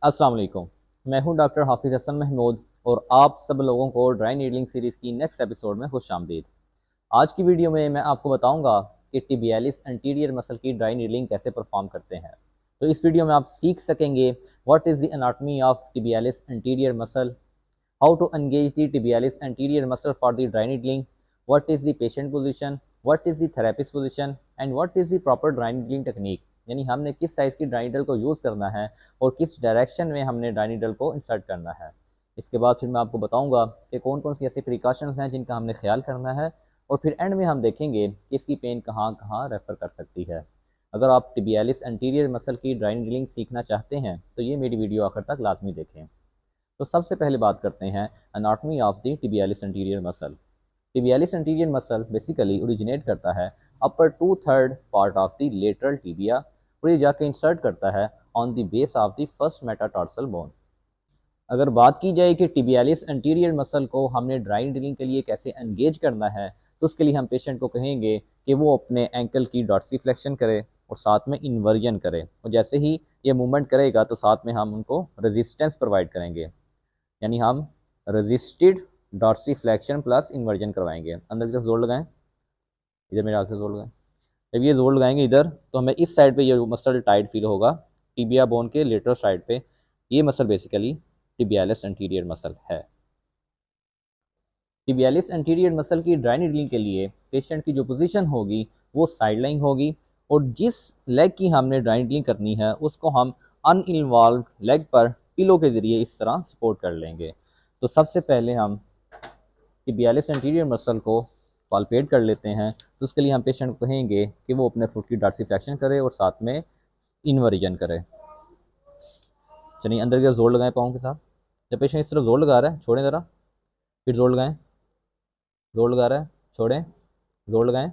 अस्सलाम वालेकुम। मैं हूं डॉक्टर हाफिज़ हसन महमूद और आप सब लोगों को ड्राई नीडलिंग सीरीज़ की नेक्स्ट एपिसोड में खुशामदीद। आज की वीडियो में मैं आपको बताऊंगा कि tibialis एंटीरियर मसल की ड्राई नीडलिंग कैसे परफॉर्म करते हैं। तो इस वीडियो में आप सीख सकेंगे what is the anatomy of tibialis anterior muscle, how to engage the tibialis anterior muscle for the dry needling, what is the patient position, what is the therapist position and what is the proper dry needling technique। यानी हमने किस size की dry needle को use करना है और किस direction में हमने ड्राई नीडल को इंसर्ट करना है। इसके बाद फिर मैं आपको बताऊंगा कि कौन कौन सी ऐसे प्रिकॉशंस हैं जिनका हमने ख्याल करना है और फिर एंड में हम देखेंगे कि इसकी पेन कहाँ कहाँ रेफ़र कर सकती है। अगर आप tibialis एंटीरियर मसल की ड्राई नीडलिंग सीखना चाहते हैं तो ये मेरी वीडियो आखिर तक लाजमी देखें। तो सबसे पहले बात करते हैं anatomy of the tibialis anterior muscle. tibialis anterior muscle basically originate करता है अपर 2/3 part of the lateral tibia और ये जाके इंसर्ट करता है on the base of the first metatarsal bone. अगर बात की जाए कि tibialis एंटीरियर मसल को हमने ड्राई नीडलिंग के लिए कैसे एंगेज करना है, तो उसके लिए हम पेशेंट को कहेंगे कि वो अपने एंकल की डॉर्सीफ्लेक्शन करे और साथ में इन्वर्जन करे, और जैसे ही ये मूवमेंट करेगा तो साथ में हम उनको रेजिस्टेंस प्रोवाइड करेंगे। यानी हम रजिस्टेड डॉर्सीफ्लेक्शन प्लस इन्वर्जन करवाएंगे। अंदर की तरफ जोर लगाएं, इधर मेरे आगे जोर लगाएं। जब ये जोर लगाएंगे इधर तो हमें इस साइड पे ये मसल टाइट फील होगा, टिबिया बोन के लेटरल साइड पे। ये muscle basically tibialis anterior muscle है। tibialis एंटीरियर मसल की ड्राई नीडलिंग के लिए पेशेंट की जो पोजीशन होगी वो साइड लाइन होगी और जिस लेग की हमने ड्राई नीडलिंग करनी है उसको हम अनइन्वॉल्व लेग पर पिलो के ज़रिए इस तरह सपोर्ट कर लेंगे। तो सबसे पहले हम tibialis एंटीरियर मसल को पालपेट कर लेते हैं। तो उसके लिए हम पेशेंट को कहेंगे कि वो अपने फुट की डॉर्सीफ्लेक्शन करे और साथ में इन्वर्जन करे। चलिए अंदर की तरफ जोर लगाएं पाँव के साथ। जब पेशेंट इस तरफ जोर लगा रहा है छोड़ें ज़रा, फिर जोर लगाएं, जोर लगा रहा है छोड़ें, जोर लगाएं।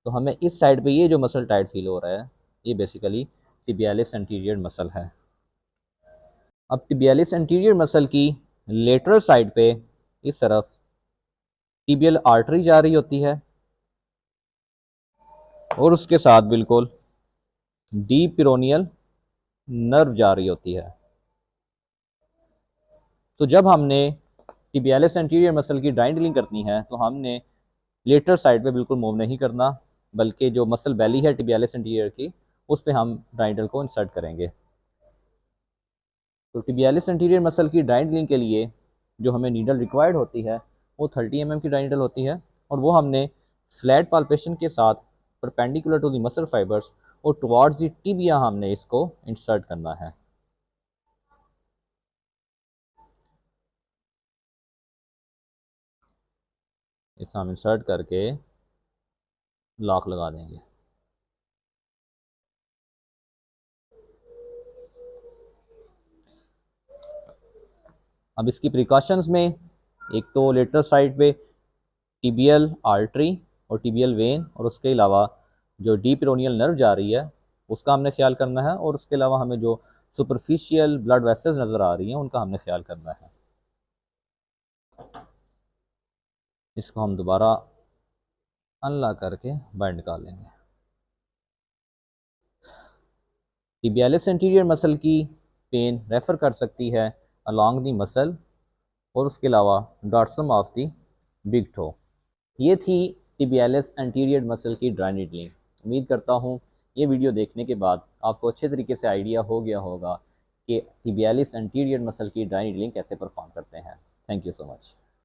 तो हमें इस साइड पे ये जो मसल टाइट फील हो रहा है ये बेसिकली tibialis एंटीरियर मसल है। अब tibialis एंटीरियर मसल की लेटरल साइड पे इस तरफ टिबियल आर्टरी जा रही होती है और उसके साथ बिल्कुल डीप पेरोनियल नर्व जा रही होती है। तो जब हमने tibialis एंटीरियर मसल की ड्राई नीडलिंग करनी है तो हमने लेटरल साइड पे बिल्कुल मूव नहीं करना, बल्कि जो मसल बैली है tibialis एंटीरियर की उस पे हम ड्राई नीडल को इंसर्ट करेंगे। तो tibialis एंटीरियर मसल की ड्राई नीडलिंग के लिए जो हमें नीडल रिक्वायर्ड होती है वो 30 mm की ड्राई नीडल होती है और वो हमने फ्लैट पाल्पेशन के साथ perpendicular to the muscle fibres और टुवार्ड्स द टिबिया हमने इसको इंसर्ट करना है। इस हम इंसर्ट करके लॉक लगा देंगे। अब इसकी प्रिकॉशंस में एक तो लेटरल साइड पे टिबियल आर्टरी और टिबियल वेन और उसके अलावा जो डीप पेरोनियल नर्व जा रही है उसका हमने ख्याल करना है, और उसके अलावा हमें जो सुपरफिशियल ब्लड वेसल्स नज़र आ रही हैं उनका हमने ख्याल करना है। इसको हम दोबारा अनलॉक करके बाहर निकाल लेंगे। tibialis एंटीरियर मसल की पेन रेफ़र कर सकती है अलॉन्ग दी मसल और उसके अलावा dorsum of the big toe. ये थी tibialis एंटीरियर मसल की ड्राई नीडलिंग। उम्मीद करता हूँ ये वीडियो देखने के बाद आपको अच्छे तरीके से आइडिया हो गया होगा कि tibialis एंटीरियर मसल की ड्राई नीडलिंग कैसे परफॉर्म करते हैं। Thank you so much.